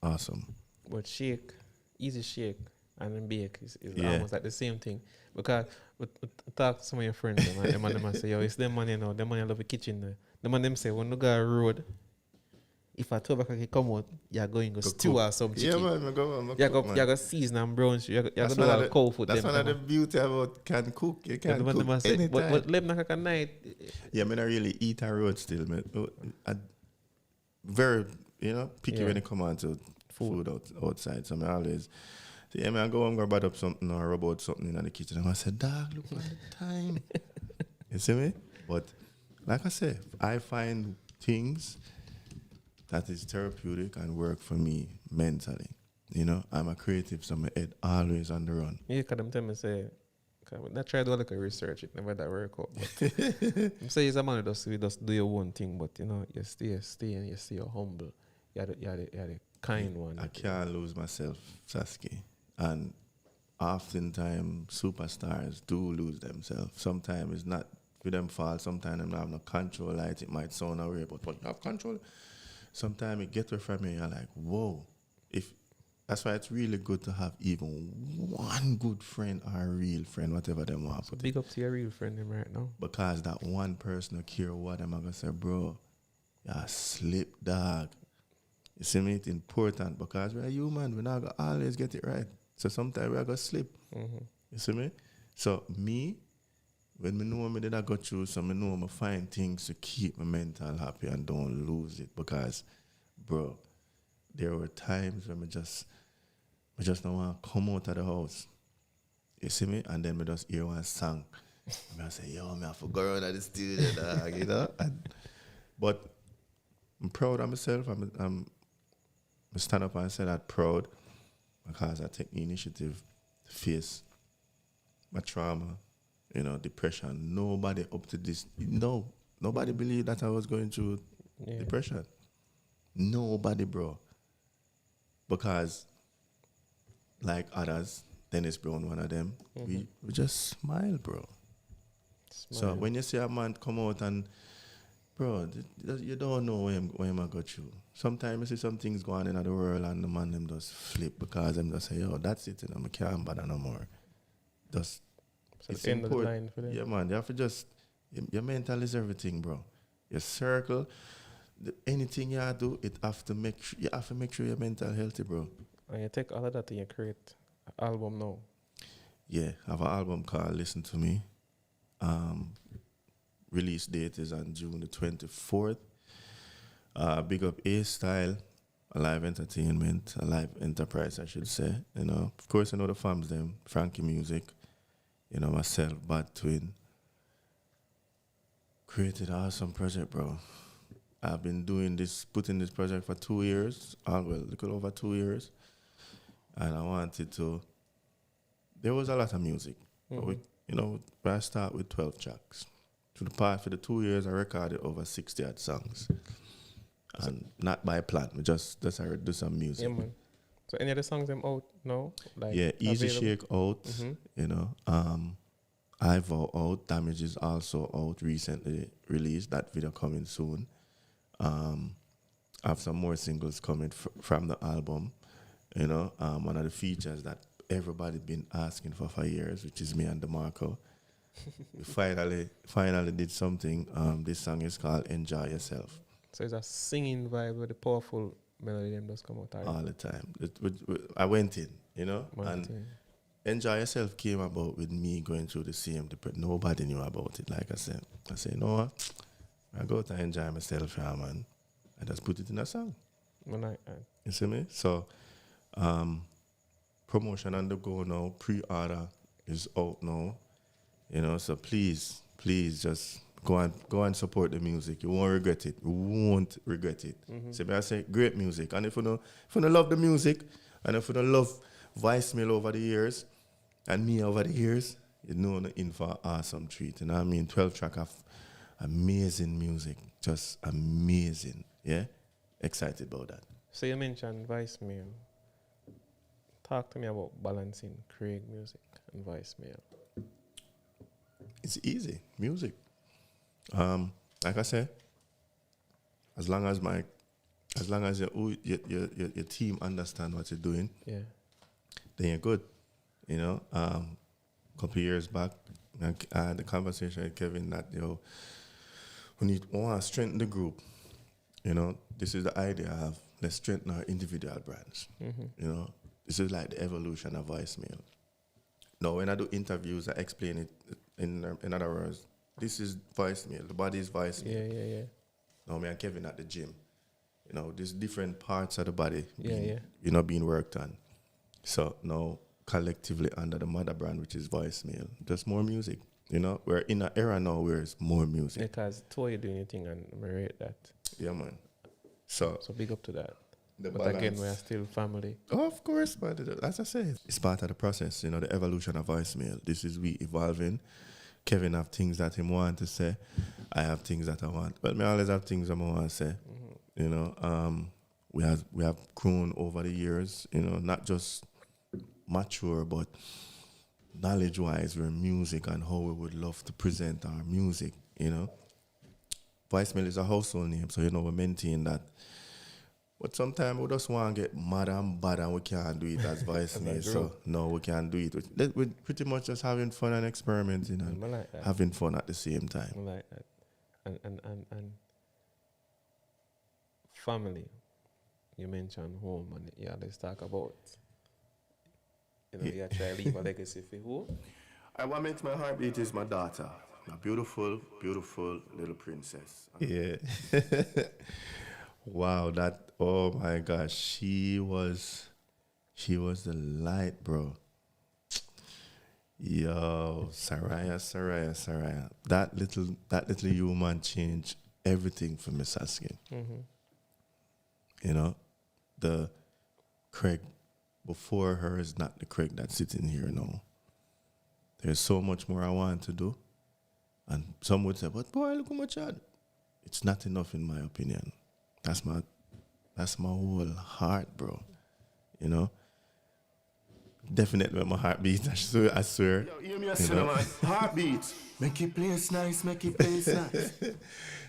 awesome. But shake, easy shake, and then bake is Yeah. almost like the same thing. Because we talk to some of your friends, them and them say, yo, it's them man, you know, them man love the kitchen. The man them say, when you go on road, if a 12 o'clock come out, you're going to stew or some Yeah, chicken. man, I go, You go season and brown, you go That's do one of a the- cow food. That's them one of the time. beauty about can cook. You Yeah, can the man cook them say, anytime. but 11 o'clock at night, Yeah, I don't really eat a road still, man. I very, picky Yeah. when it come on to food outside. So I always say, yeah, man, I go home, go bad up something or rub out something in the kitchen. And I say, dog, look at the time. You see me? But like I say, I find things that is therapeutic and work for me mentally. You know, I'm a creative, so my head always on the run. yeah, because them tell me say, I try to do a little research, it never that work out. But I'm saying it's a man who just do your own thing, but you know, you stay and you stay humble. You're the kind one. I can't lose myself, Sasuke. And oftentimes superstars do lose themselves. Sometimes it's not for them fault. Sometimes them not have no control. Like it might sound away, but when you have control, sometimes it gets away from you. You're like, whoa. That's why it's really good to have even one good friend or a real friend, whatever them want. So big up to your real friend them right now. Because that one person will care what them are gonna say, bro. Yeah, slip dog. You see me? It's important because we're human. We're not gonna always get it right. So sometimes we're gonna slip. Mm-hmm. You see me? So me, when me know me did I go through, so me know me find things to keep my mental happy and don't lose it. Because, bro, there were times when I just don't want to come out of the house. You see me? And then me just hear one song. And I say, yo, me have to go around to the studio, dog, you know? But I'm proud of myself. I stand up and say that proud because I take the initiative to face my trauma, depression. Nobody up to this, nobody believed that I was going through depression. Nobody, bro. Because, like others, Dennis Brown, one of them, we just smile, bro. So when you see a man come out and, bro, you don't know where I'm going to go through. Sometimes you see some things going on in the world and the man them just flip because them just say, yo, that's it, I can't bother no more. Just, So it's the end of the important. line for them. Yeah, man, you have to just, your mental is everything, bro. Your circle, anything you do, you have to make sure your mental healthy, bro. And you take all of that and you create an album now. Yeah, I have an album called Listen to Me. Release date is on June the 24th. Big up A-Style, Alive Entertainment, Alive Enterprise, I should say. Of course, the fams them, Frankie Music, myself, Bad Twin. Created an awesome project, bro. I've been putting this project for 2 years, a little over 2 years. And I wanted to, there was a lot of music. But I start with 12 tracks. For the 2 years, I recorded over 60 odd songs. And not by plan, we just do some music. Yeah, man. So any of the songs them out now? Like Yeah, Easy available? Shake out, I Vow out, Damage is also out, recently released, that video coming soon. I have some more singles coming from the album, one of the features that everybody been asking for years, which is me and DeMarco. We finally did something. This song is called Enjoy Yourself. So it's a singing vibe with the powerful melody them just come out. All the time. I went in, and Enjoy Yourself came about with me going through the same depression. Nobody knew about it, like I said. I said, no, I go to enjoy myself, yeah, man. I just put it in a song. You see me? So, promotion on the go now. Pre-order is out now. So please just go and support the music. You won't regret it. You won't regret it. So I say great music. And if you don't love the music, and if you don't love voicemail over the years, and me over the years, you're in for an awesome treat. 12 track of Amazing music, just amazing. Yeah, excited about that. So you mentioned voicemail. Talk to me about balancing Craig music and voicemail. It's easy, music. Like I said, as long as your team understand what you're doing, Yeah. then you're good. You know, couple years back, like, I had the conversation with Kevin that when you want to strengthen the group, this is the idea I have. Let's strengthen our individual brands. Mm-hmm. This is like the evolution of voicemail. Now, when I do interviews, I explain it in other words. This is voicemail. The body is voicemail. Yeah. Now, me and Kevin at the gym. There's different parts of the body being worked on. So now, collectively under the mother brand, which is voicemail, just more music. We're in an era now where it's more music. Because two you doing your thing and I rate that. Yeah, man. So big up to that. But balance. again, we are still family. Oh, of course, but as I said, it's part of the process, the evolution of voicemail. This is we evolving. Kevin have things that he want to say. I have things that I want. But me always have things I want to say. Mm-hmm. We have grown over the years, not just mature, but knowledge-wise, we're music and how we would love to present our music, Voicemail is a household name, so, we maintain that. But sometimes we just want to get mad and bad and we can't do it as voicemail. So, no, we can't do it. We're pretty much just having fun and experimenting and like that. having fun at the same time. I like that. And family. You mentioned home and let's talk about. You try to leave a legacy for who? What makes my heartbeat is my daughter. My beautiful, beautiful little princess. Yeah. Wow, oh my gosh, she was the light, bro. Yo, Saraya. That little human changed everything for Miss Askin. Mm-hmm. The Craig before her is not the Craig that's sitting here now. There's so much more I want to do. And some would say, but boy, look how much I. It's not enough in my opinion. That's my whole heart, bro. Definitely my heartbeat. I swear. Yo, hear me a cinema. Heartbeat. Make it place nice, make it place nice.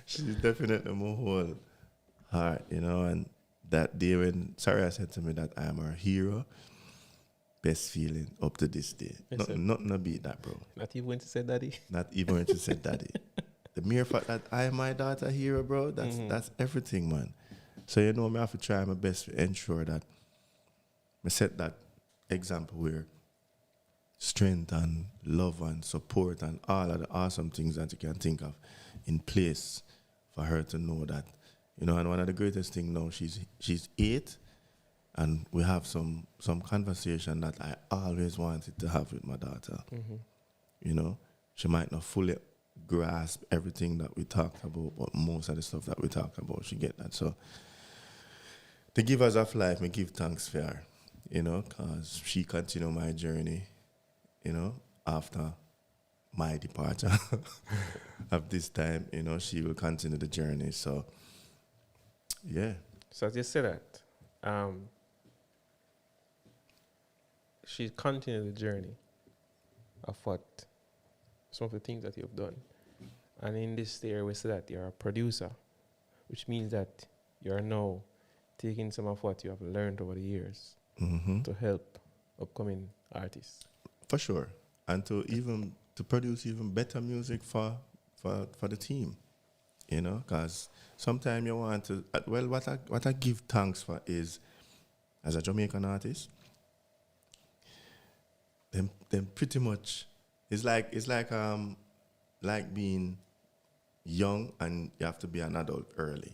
She's definitely my whole heart, and that day when Sarah said to me that I am her hero, best feeling up to this day. Nothing to beat that, bro. Not even when she said daddy? Not even when she said daddy. The mere fact that I am my daughter hero, bro, that's everything, man. So, I have to try my best to ensure that I set that example where strength and love and support and all of the awesome things that you can think of in place for her to know that, and one of the greatest things now, she's 8, and we have some conversation that I always wanted to have with my daughter. Mm-hmm. She might not fully grasp everything that we talked about, but most of the stuff that we talked about, she get that. So, the givers of life, me give thanks for her, because she continued my journey, after my departure of this time, she will continue the journey. So, yeah. So as you said that, she continued the journey of some of the things that you've done. And in this year, we say that you're a producer, which means that you're now taking some of what you have learned over the years to help upcoming artists. For sure. And to produce even better music for the team, because sometimes you want to, what I give thanks for is, as a Jamaican artist, then pretty much, it's like being young and you have to be an adult early.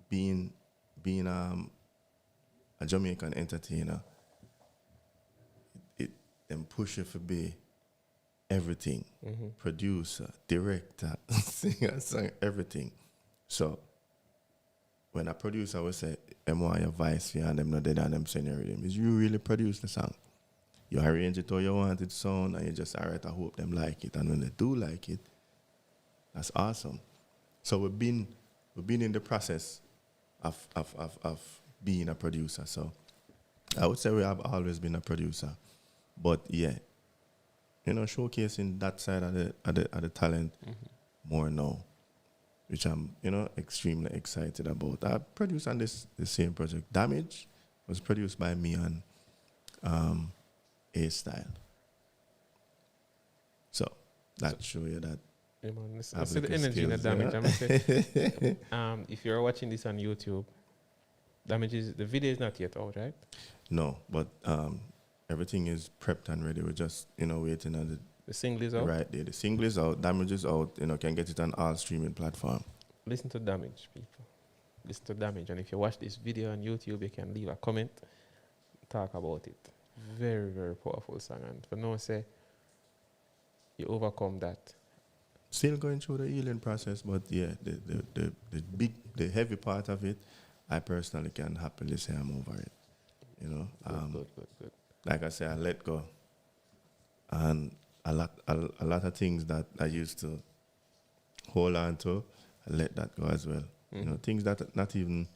Being a Jamaican entertainer, it then push you to be everything. Producer, director, singer, song, everything. So when a producer will say, "I want your voice for and them not dead and them send your rhythm," is you really produce the song. You arrange it how you want it to sound and you just, all right, I hope them like it. And when they do like it, That's awesome. So we've been in the process of being a producer. So I would say we have always been a producer. But yeah, showcasing that side of the talent more now, which I'm, extremely excited about. I produced on the same project. Damage was produced by me and A-Style. So that show you that. Yeah, man. I I see the energy in the skills, Damage. I'm gonna say, if you're watching this on YouTube, the video is not yet out, right? No, but everything is prepped and ready. We're just, waiting on The single is out. right there. The single is out, Damage is out, can get it on all streaming platforms. Listen to Damage, people. Listen to Damage. And if you watch this video on YouTube, you can leave a comment, talk about it. Very, very powerful song. And for now, say, you overcome that. Still going through the healing process, but yeah, the heavy part of it, I personally can happily say I'm over it. Good. Like I say, I let go. And a lot of things that I used to hold on to, I let that go as well. Things that are not even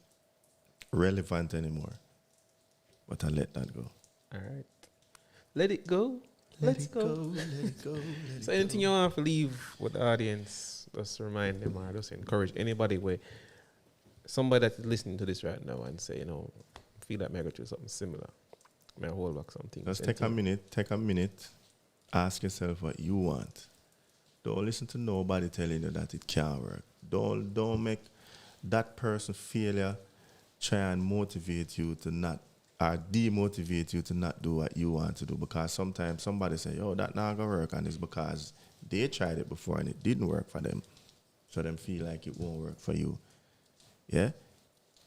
relevant anymore. But I let that go. All right. Let it go. Let's go. Let it go. So anything you want to leave with the audience, just remind them or just encourage anybody somebody that is listening to this right now and say, feel like may go through something similar. May I hold back something. Just take a minute, ask yourself what you want. Don't listen to nobody telling you that it can't work. Don't make that person failure try and motivate you to not, or demotivate you to not do what you want to do. Because sometimes somebody say, yo, that not gonna work, and it's because they tried it before and it didn't work for them. So them feel like it won't work for you. Yeah?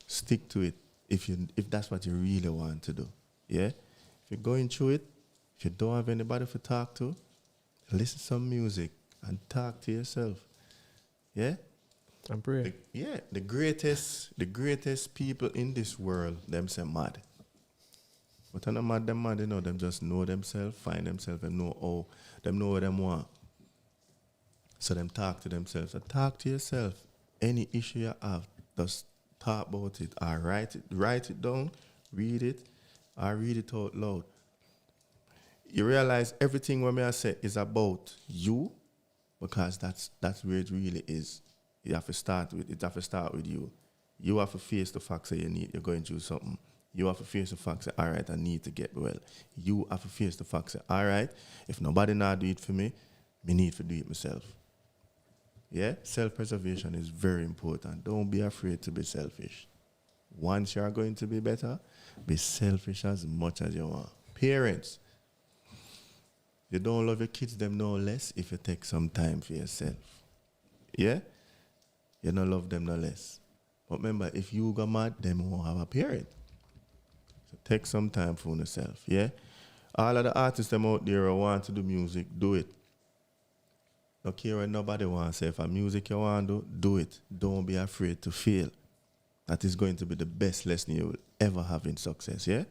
Stick to it if that's what you really want to do. Yeah? If you're going through it, if you don't have anybody to talk to, listen to some music and talk to yourself. Yeah? I'm praying. The greatest people in this world, them say mad. But I'm not mad, them just know themselves, find themselves, them know what them want. So them talk to themselves. So talk to yourself. Any issue you have, just talk about it. Or write it down, read it, or read it out loud. You realize everything what I say is about you, because that's where it really is. It have to start with you. You have to face the fact that you're going through something. You have to face the fact that, all right, I need to get well. You have to face the fact that, all right, if nobody not do it for me, me need to do it myself. Yeah? Self-preservation is very important. Don't be afraid to be selfish. Once you are going to be better, be selfish as much as you want. Parents, you don't love your kids them no less if you take some time for yourself. Yeah? You don't love them no less. But remember, if you go mad, them won't have a parent. So take some time for yourself, yeah? All of the artists them out there who want to do music, do it. Don't care what nobody wants to say. If a music you want to do it. Don't be afraid to fail. That is going to be the best lesson you will ever have in success, yeah?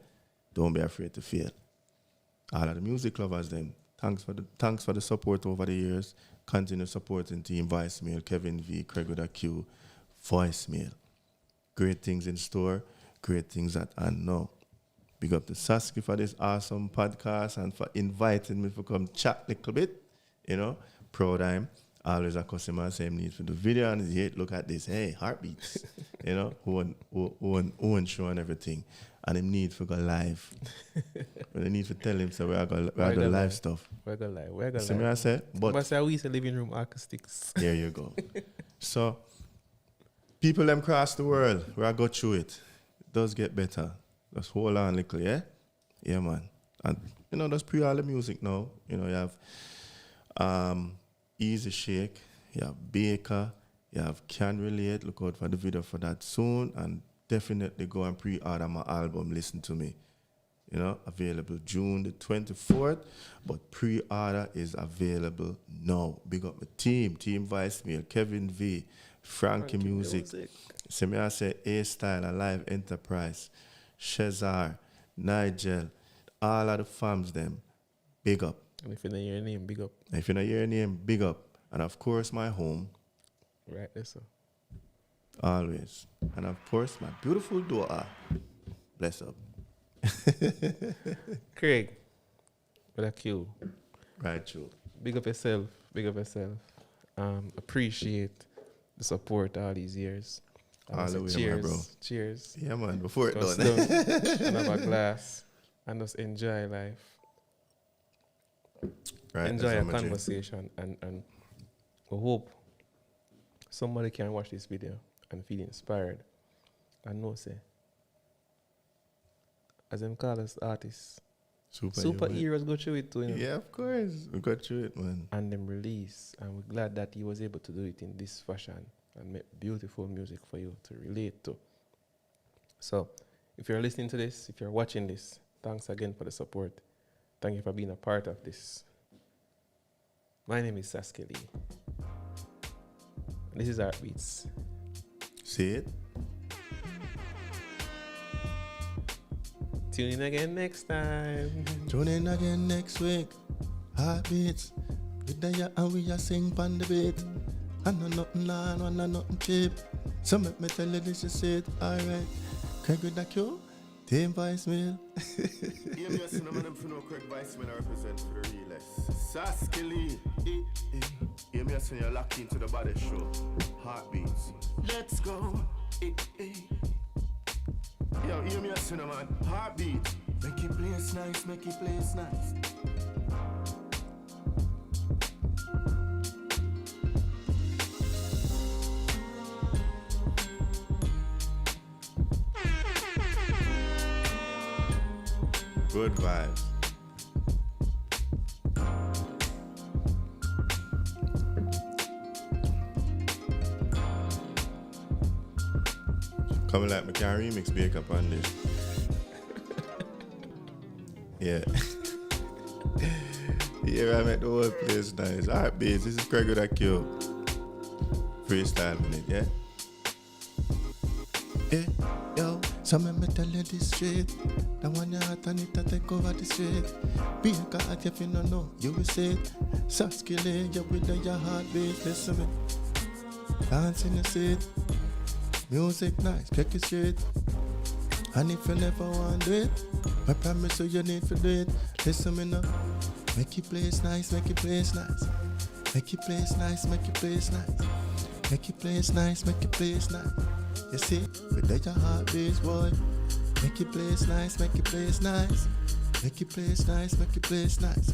Don't be afraid to fail. All of the music lovers them, thanks for the support over the years. Continue supporting Team Voicemail, Kevin V, Craig with a Q, Voicemail. Great things in store, great things at hand now. Big up to Sasky for this awesome podcast and for inviting me to come chat a little bit. Proud I'm always a customer, same need for the video and yet look at this, hey, heartbeats. Who showing everything. And him need to go live. But I need to tell him so we are going live stuff. We're going live. See me I say? But say we use the living room acoustics. There you go. So people them across the world, where I go through it does get better. Just hold on a little, yeah? Yeah, man. And, just pre all the music now. You have Easy Shake, you have Baker, you have Can Relate. Look out for the video for that soon. And definitely go and pre-order my album, Listen to Me. Available June the 24th. But pre-order is available now. Big up my team Voicemail, Kevin V, Frankie Music. See me I say A-Style, Alive Enterprise, Shazar, Nigel, all of the fams them. Big up. And if you know your name, big up. If you know your name, big up. And of course my home, Right, that's so. Always. And of course, my beautiful daughter. Bless up. Craig, with a Q. Right, true. Big up yourself. Big up yourself. Appreciate the support all these years. All the way, cheers, my bro. Cheers. Yeah, man. Before it Just done. and have a glass and just enjoy life. Right. Enjoy that's a how much it- conversation and we hope somebody can watch this video and feel inspired and know say as them call us artists, superheroes go through it too, you know, Yeah, of course. We got through it, man. and them release, and we're glad that he was able to do it in this fashion and make beautiful music for you to relate to. So if you're listening to this, if you're watching this, thanks again for the support. Thank you for being a part of this. My name is Saskia Lee. This is Heartbeats. See it? Tune in again next time. Tune in again next week. Heartbeats. With the ya and we a sing pan the beat. I know nothing land, I know nothing cheap. So make me tell you this, you say it, alright. Craig with the Q, team voicemail. Hear me a son of them for no Craig Weissman I represent for the realest. Saskia Lee. Hear me a son you're locked into the body show. Heartbeats. Let's go. Yo, hear me a son, man. Heartbeat. Make it place nice, make it place nice. Good vibes. Coming like me can remix Bake Up on this. Yeah. Yeah, I make the whole place nice. Heartbeats, this is Craig with a Q. Freestyle minute, yeah? Yeah, yo, so let me tell you this straight. The one you hot and it a take over the street. Be a cat if you don't know, you will say it. Saskia Lee, you with your heartbeat, listen me. Dance in the seat. Music nice, check it straight. And if you never want to do it, I promise you need to do it. Listen me now. Make your place nice, make your place nice. Make your place nice, make your place nice. Make your place nice, make your place nice. You see, with your heartbeats, boy. Make your place nice, make your place nice. Make your place nice, make your place nice.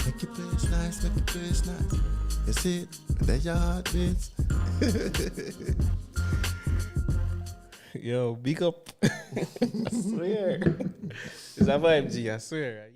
Make your place nice, make your place nice. You see, with your heartbeats. Yo, big up. I swear. It's a vibe, G, I swear.